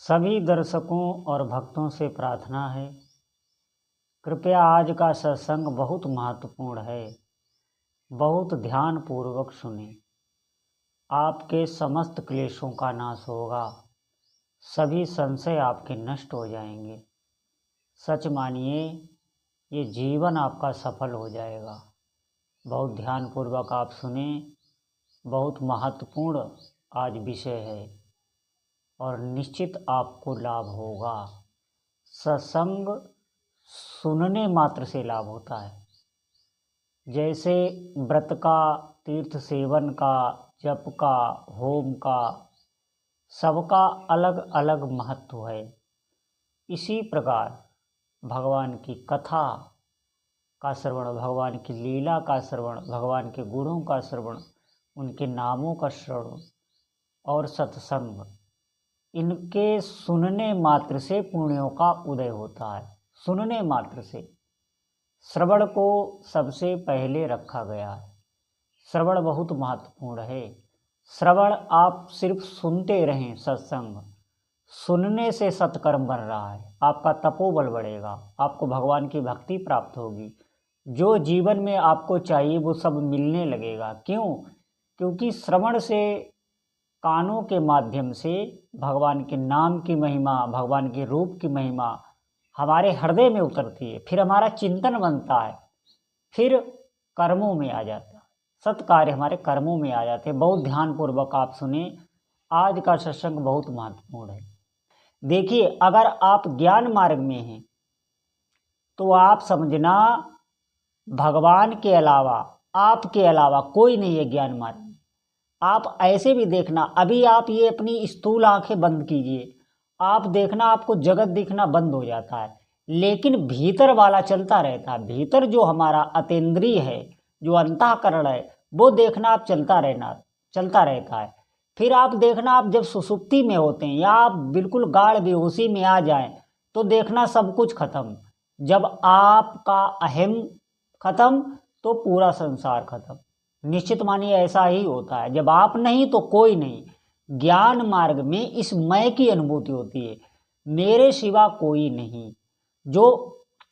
सभी दर्शकों और भक्तों से प्रार्थना है, कृपया आज का सत्संग बहुत महत्वपूर्ण है। बहुत ध्यान पूर्वक सुने। आपके समस्त क्लेशों का नाश होगा, सभी संशय आपके नष्ट हो जाएंगे। सच मानिए, ये जीवन आपका सफल हो जाएगा। बहुत ध्यान पूर्वक आप सुने। बहुत महत्वपूर्ण आज विषय है और निश्चित आपको लाभ होगा। सत्संग सुनने मात्र से लाभ होता है। जैसे व्रत का, तीर्थ सेवन का, जप का, होम का, सबका अलग अलग महत्व है। इसी प्रकार भगवान की कथा का श्रवण, भगवान की लीला का श्रवण, भगवान के गुणों का श्रवण, उनके नामों का श्रवण और सत्संग, इनके सुनने मात्र से पुण्यों का उदय होता है। सुनने मात्र से श्रवण को सबसे पहले रखा गया है। श्रवण बहुत महत्वपूर्ण है। श्रवण आप सिर्फ सुनते रहें। सत्संग सुनने से सत्कर्म बन रहा है। आपका तपोबल बढ़ेगा, आपको भगवान की भक्ति प्राप्त होगी। जो जीवन में आपको चाहिए वो सब मिलने लगेगा। क्यों? क्योंकि श्रवण से, कानों के माध्यम से भगवान के नाम की महिमा, भगवान के रूप की महिमा हमारे हृदय में उतरती है। फिर हमारा चिंतन बनता है, फिर कर्मों में आ जाता है। सत्कार्य हमारे कर्मों में आ जाते हैं। बहुत ध्यानपूर्वक आप सुने। आज का सत्संग बहुत महत्वपूर्ण है। देखिए, अगर आप ज्ञान मार्ग में हैं तो आप समझना भगवान के अलावा, आपके अलावा कोई नहीं है ज्ञान मार्ग में। आप ऐसे भी देखना, अभी आप ये अपनी स्थूल आंखें बंद कीजिए, आप देखना आपको जगत दिखना बंद हो जाता है, लेकिन भीतर वाला चलता रहता है। भीतर जो हमारा अतीन्द्रिय है, जो अंतःकरण है, वो देखना आप चलता रहता है। फिर आप देखना, आप जब सुसुप्ति में होते हैं या आप बिल्कुल गाढ़ बेहोशी में आ जाएं तो देखना सब कुछ खत्म। जब आपका अहम खत्म तो पूरा संसार खत्म। निश्चित मानिए ऐसा ही होता है। जब आप नहीं तो कोई नहीं। ज्ञान मार्ग में इस मैं की अनुभूति होती है। मेरे सिवा कोई नहीं। जो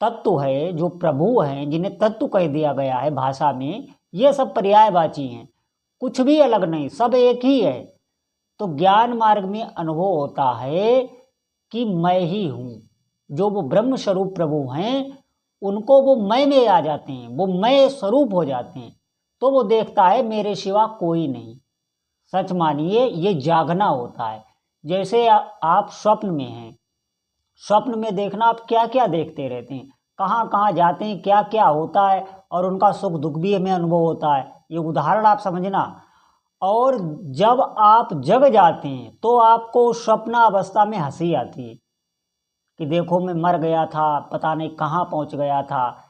तत्व है, जो प्रभु हैं, जिन्हें तत्व कह दिया गया है भाषा में, ये सब पर्यायवाची हैं। कुछ भी अलग नहीं, सब एक ही है। तो ज्ञान मार्ग में अनुभव होता है कि मैं ही हूँ। जो वो ब्रह्म स्वरूप प्रभु हैं, उनको वो मैं में आ जाते हैं, वो मैं स्वरूप हो जाते हैं। तो वो देखता है मेरे सिवा कोई नहीं। सच मानिए, ये जागना होता है। जैसे आप स्वप्न में हैं, स्वप्न में देखना आप क्या क्या देखते रहते हैं, कहाँ कहाँ जाते हैं, क्या क्या होता है, और उनका सुख दुख भी हमें अनुभव होता है। ये उदाहरण आप समझना। और जब आप जग जाते हैं तो आपको स्वप्नावस्था में हंसी आती है कि देखो मैं मर गया था, पता नहीं कहाँ पहुँच गया था।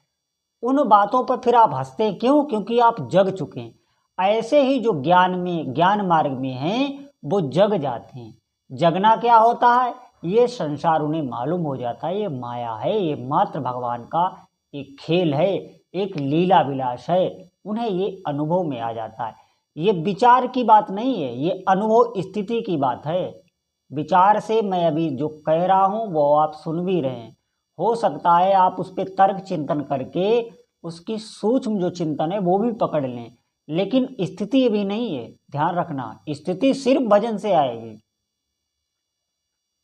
उन बातों पर फिर आप हंसते क्यों? क्योंकि आप जग चुके हैं। ऐसे ही जो ज्ञान मार्ग में हैं, वो जग जाते हैं। जगना क्या होता है? ये संसार उन्हें मालूम हो जाता है, ये माया है, ये मात्र भगवान का एक खेल है, एक लीला विलास है। उन्हें ये अनुभव में आ जाता है। ये विचार की बात नहीं है, ये अनुभव स्थिति की बात है। विचार से मैं अभी जो कह रहा हूँ वो आप सुन भी रहे हैं। हो सकता है आप उस पर तर्क चिंतन करके उसकी सूक्ष्म जो चिंतन है वो भी पकड़ लें, लेकिन स्थिति अभी नहीं है। ध्यान रखना, स्थिति सिर्फ भजन से आएगी।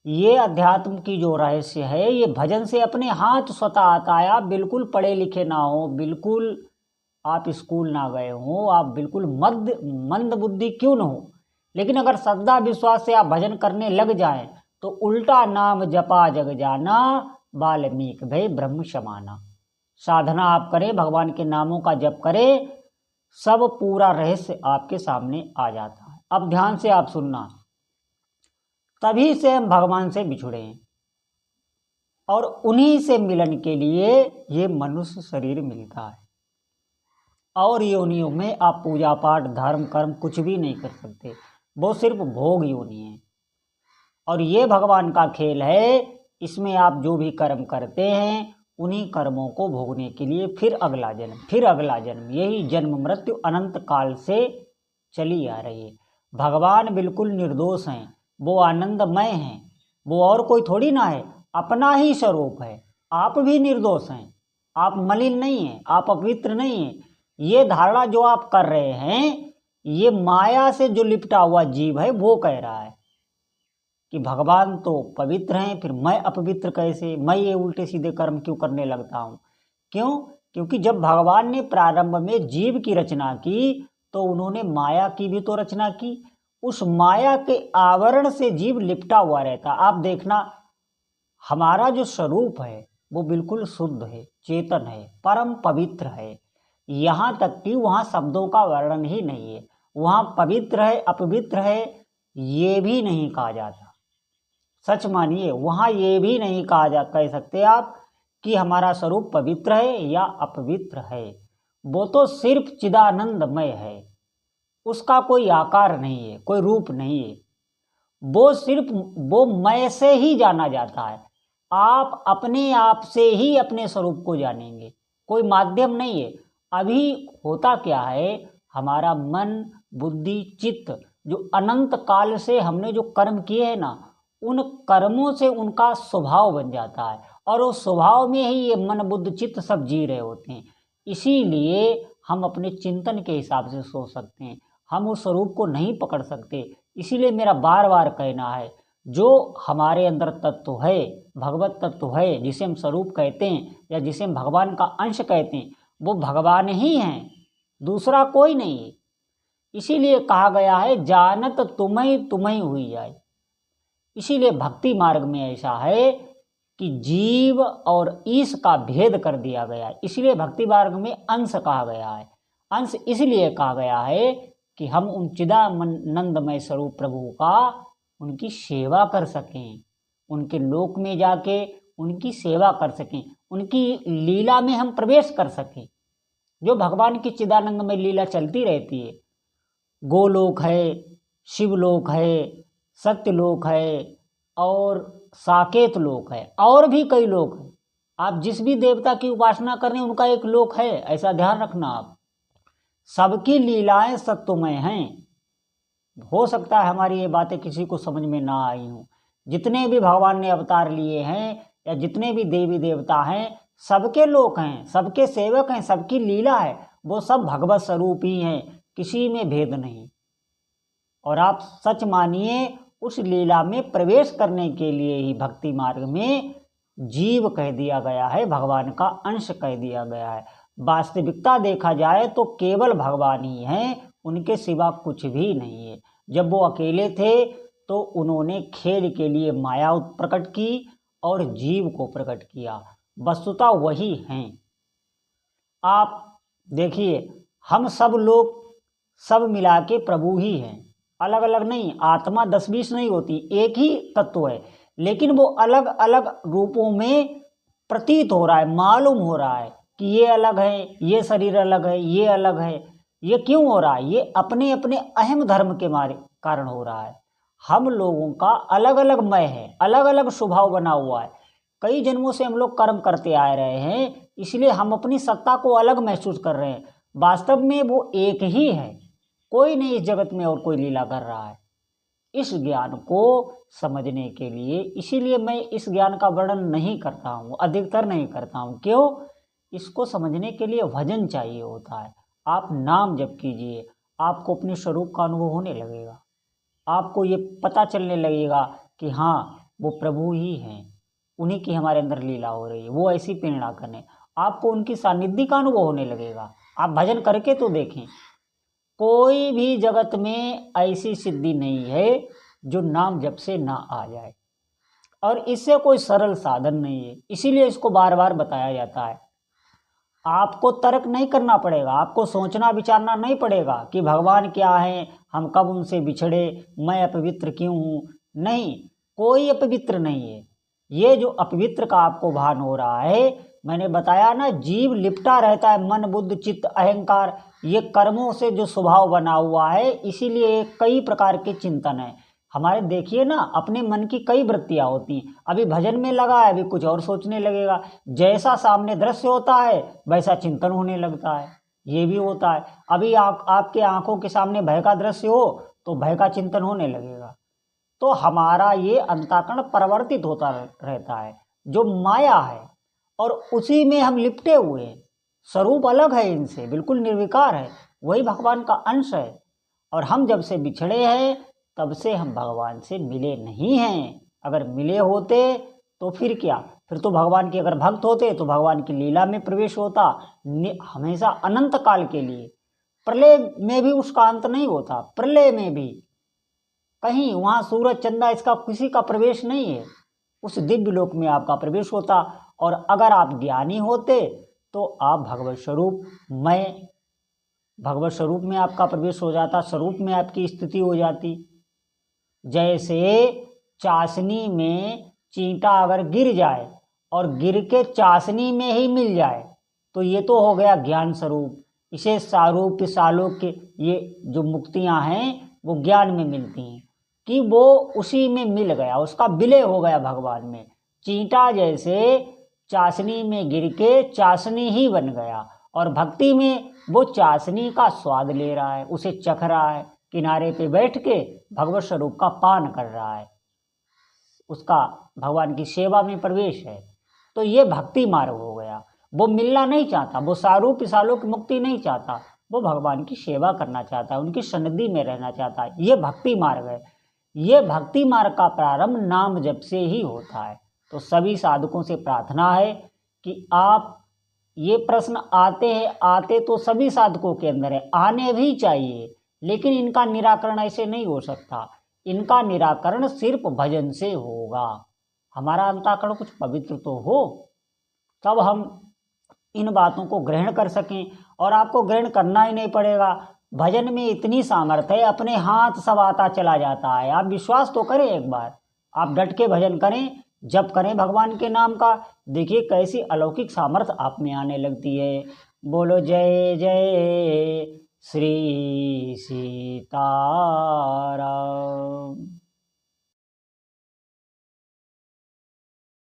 ये अध्यात्म की जो रहस्य है, ये भजन से अपने हाथ स्वतः आता है। आप बिल्कुल पढ़े लिखे ना हो, बिल्कुल आप स्कूल ना गए हो, आप बिल्कुल मंद बुद्धि क्यों न हो, लेकिन अगर श्रद्धा विश्वास से आप भजन करने लग जाएं तो उल्टा नाम जपा जग जाना, वाल्मीकि भय ब्रह्म समाना। साधना आप करें, भगवान के नामों का जप करें, सब पूरा रहस्य आपके सामने आ जाता है। अब ध्यान से आप सुनना। तभी से हम भगवान से बिछुड़े हैं और उन्हीं से मिलन के लिए ये मनुष्य शरीर मिलता है। और योनियों में आप पूजा पाठ, धर्म, कर्म कुछ भी नहीं कर सकते। वो सिर्फ भोग योनि है और ये भगवान का खेल है। इसमें आप जो भी कर्म करते हैं, उन्हीं कर्मों को भोगने के लिए फिर अगला जन्म, फिर अगला जन्म, यही जन्म मृत्यु अनंत काल से चली आ रही है। भगवान बिल्कुल निर्दोष हैं, वो आनंदमय हैं, वो और कोई थोड़ी ना है, अपना ही स्वरूप है। आप भी निर्दोष हैं, आप मलिन नहीं हैं, आप अपवित्र नहीं हैं। ये धारणा जो आप कर रहे हैं, ये माया से जो लिपटा हुआ जीव है वो कह रहा है कि भगवान तो पवित्र हैं, फिर मैं अपवित्र कैसे, मैं ये उल्टे सीधे कर्म क्यों करने लगता हूँ। क्यों? क्योंकि जब भगवान ने प्रारंभ में जीव की रचना की तो उन्होंने माया की भी तो रचना की। उस माया के आवरण से जीव लिपटा हुआ रहता। आप देखना, हमारा जो स्वरूप है वो बिल्कुल शुद्ध है, चेतन है, परम पवित्र है। यहाँ तक कि वहाँ शब्दों का वर्णन ही नहीं है। वहाँ पवित्र है, अपवित्र है, ये भी नहीं कहा जाता। सच मानिए, वहाँ ये भी नहीं कह सकते आप कि हमारा स्वरूप पवित्र है या अपवित्र है। वो तो सिर्फ चिदानंदमय है, उसका कोई आकार नहीं है, कोई रूप नहीं है। वो सिर्फ वो मय से ही जाना जाता है। आप अपने आप से ही अपने स्वरूप को जानेंगे, कोई माध्यम नहीं है। अभी होता क्या है, हमारा मन, बुद्धि, चित्त जो अनंत काल से हमने जो कर्म किए हैं ना, उन कर्मों से उनका स्वभाव बन जाता है और उस स्वभाव में ही ये मन, बुद्धि, चित्त सब जी रहे होते हैं। इसीलिए हम अपने चिंतन के हिसाब से सोच सकते हैं, हम उस स्वरूप को नहीं पकड़ सकते। इसीलिए मेरा बार बार कहना है, जो हमारे अंदर तत्व है, भगवत तत्व है, जिसे हम स्वरूप कहते हैं या जिसे हम भगवान का अंश कहते हैं, वो भगवान ही हैं, दूसरा कोई नहीं है। इसीलिए कहा गया है, जानत तुम्हें तुम्हें हुई जाए। इसीलिए भक्ति मार्ग में ऐसा है कि जीव और ईश का भेद कर दिया गया है। इसलिए भक्ति मार्ग में अंश कहा गया है। अंश इसलिए कहा गया है कि हम उन चिदानंदमय स्वरूप प्रभु का, उनकी सेवा कर सकें, उनके लोक में जाके उनकी सेवा कर सकें, उनकी लीला में हम प्रवेश कर सकें। जो भगवान की चिदानंदमय लीला चलती रहती है, गोलोक है, शिवलोक है, सत्यलोक है और साकेत लोक है, और भी कई लोक हैं। आप जिस भी देवता की उपासना करें उनका एक लोक है, ऐसा ध्यान रखना आप। सबकी लीलाएं सत्वमय हैं। हो सकता है हमारी ये बातें किसी को समझ में ना आई हों। जितने भी भगवान ने अवतार लिए हैं या जितने भी देवी देवता हैं, सबके लोक हैं, सबके सेवक हैं, सबकी लीला है, वो सब भगवत स्वरूप ही हैं, किसी में भेद नहीं। और आप सच मानिए, उस लीला में प्रवेश करने के लिए ही भक्ति मार्ग में जीव कह दिया गया है, भगवान का अंश कह दिया गया है। वास्तविकता देखा जाए तो केवल भगवान ही हैं, उनके सिवा कुछ भी नहीं है। जब वो अकेले थे तो उन्होंने खेल के लिए माया प्रकट की और जीव को प्रकट किया। वस्तुतः वही हैं। आप देखिए, हम सब लोग सब मिला के प्रभु ही हैं, अलग अलग नहीं। आत्मा 10-20 नहीं होती, एक ही तत्व है, लेकिन वो अलग अलग रूपों में प्रतीत हो रहा है, मालूम हो रहा है कि ये अलग है, ये शरीर अलग है, ये अलग है। ये क्यों हो रहा है? ये अपने अपने अहम धर्म के कारण हो रहा है। हम लोगों का अलग अलग मय है, अलग अलग स्वभाव बना हुआ है। कई जन्मों से हम लोग कर्म करते आ रहे हैं, इसलिए हम अपनी सत्ता को अलग महसूस कर रहे हैं। वास्तव में वो एक ही है, कोई नहीं इस जगत में और कोई लीला कर रहा है। इस ज्ञान को समझने के लिए, इसीलिए मैं इस ज्ञान का वर्णन नहीं करता हूँ, अधिकतर नहीं करता हूँ। क्यों? इसको समझने के लिए भजन चाहिए होता है। आप नाम जप कीजिए, आपको अपने स्वरूप का अनुभव होने लगेगा। आपको ये पता चलने लगेगा कि हाँ, वो प्रभु ही हैं, उन्हीं की हमारे अंदर लीला हो रही है, वो ऐसी प्रेरणा करें। आपको उनकी सानिध्य का अनुभव होने लगेगा। आप भजन करके तो देखें, कोई भी जगत में ऐसी सिद्धि नहीं है जो नाम जप से ना आ जाए, और इससे कोई सरल साधन नहीं है। इसीलिए इसको बार बार बताया जाता है। आपको तर्क नहीं करना पड़ेगा, आपको सोचना विचारना नहीं पड़ेगा कि भगवान क्या है, हम कब उनसे बिछड़े, मैं अपवित्र क्यों हूँ। नहीं, कोई अपवित्र नहीं है। ये जो अपवित्र का आपको भान हो रहा है, मैंने बताया ना, जीव लिपटा रहता है, मन, बुद्धि, चित्त, अहंकार, ये कर्मों से जो स्वभाव बना हुआ है। इसीलिए कई प्रकार के चिंतन है हमारे। देखिए ना, अपने मन की कई वृत्तियां होती हैं। अभी भजन में लगा है, अभी कुछ और सोचने लगेगा। जैसा सामने दृश्य होता है वैसा चिंतन होने लगता है। ये भी होता है। अभी आपके आंखों के सामने भय का दृश्य हो तो भय का चिंतन होने लगेगा। तो हमारा ये अंतःकरण परिवर्तित होता रहता है, जो माया है, और उसी में हम लिपटे हुए हैं। स्वरूप अलग है, इनसे बिल्कुल निर्विकार है, वही भगवान का अंश है। और हम जब से बिछड़े हैं तब से हम भगवान से मिले नहीं हैं। अगर मिले होते तो फिर क्या, फिर तो भगवान के अगर भक्त होते तो भगवान की लीला में प्रवेश होता हमेशा अनंत काल के लिए। प्रलय में भी उसका अंत नहीं होता, प्रलय में भी कहीं वहाँ सूरज चंदा इसका किसी का प्रवेश नहीं है, उस दिव्य लोक में आपका प्रवेश होता। और अगर आप ज्ञानी होते तो आप भगवत स्वरूप में आपका प्रवेश हो जाता, स्वरूप में आपकी स्थिति हो जाती। जैसे चाशनी में चींटा अगर गिर जाए और गिर के चाशनी में ही मिल जाए तो ये तो हो गया ज्ञान स्वरूप। इसे सारूप सालोक्य, ये जो मुक्तियां हैं वो ज्ञान में मिलती हैं कि वो उसी में मिल गया, उसका विलय हो गया भगवान में। चींटा जैसे चाशनी में गिर के चाशनी ही बन गया, और भक्ति में वो चाशनी का स्वाद ले रहा है, उसे चख रहा है, किनारे पे बैठ के भगवत स्वरूप का पान कर रहा है, उसका भगवान की सेवा में प्रवेश है। तो ये भक्ति मार्ग हो गया। वो मिलना नहीं चाहता, वो सारूप सालोक मुक्ति नहीं चाहता, वो भगवान की सेवा करना चाहता है, उनकी सन्निधि में रहना चाहता है। ये भक्ति मार्ग है। ये भक्ति मार्ग का प्रारंभ नाम जप से ही होता है। तो सभी साधकों से प्रार्थना है कि आप, ये प्रश्न आते तो सभी साधकों के अंदर है, आने भी चाहिए, लेकिन इनका निराकरण ऐसे नहीं हो सकता। इनका निराकरण सिर्फ भजन से होगा। हमारा अंतःकरण कुछ पवित्र तो हो, तब हम इन बातों को ग्रहण कर सकें। और आपको ग्रहण करना ही नहीं पड़ेगा, भजन में इतनी सामर्थ्य है, अपने हाथ सब आता चला जाता है। आप विश्वास तो करें एक बार, आप डट के भजन करें, जप करें भगवान के नाम का, देखिए कैसी अलौकिक सामर्थ्य आप में आने लगती है। बोलो जय जय श्री सीताराम।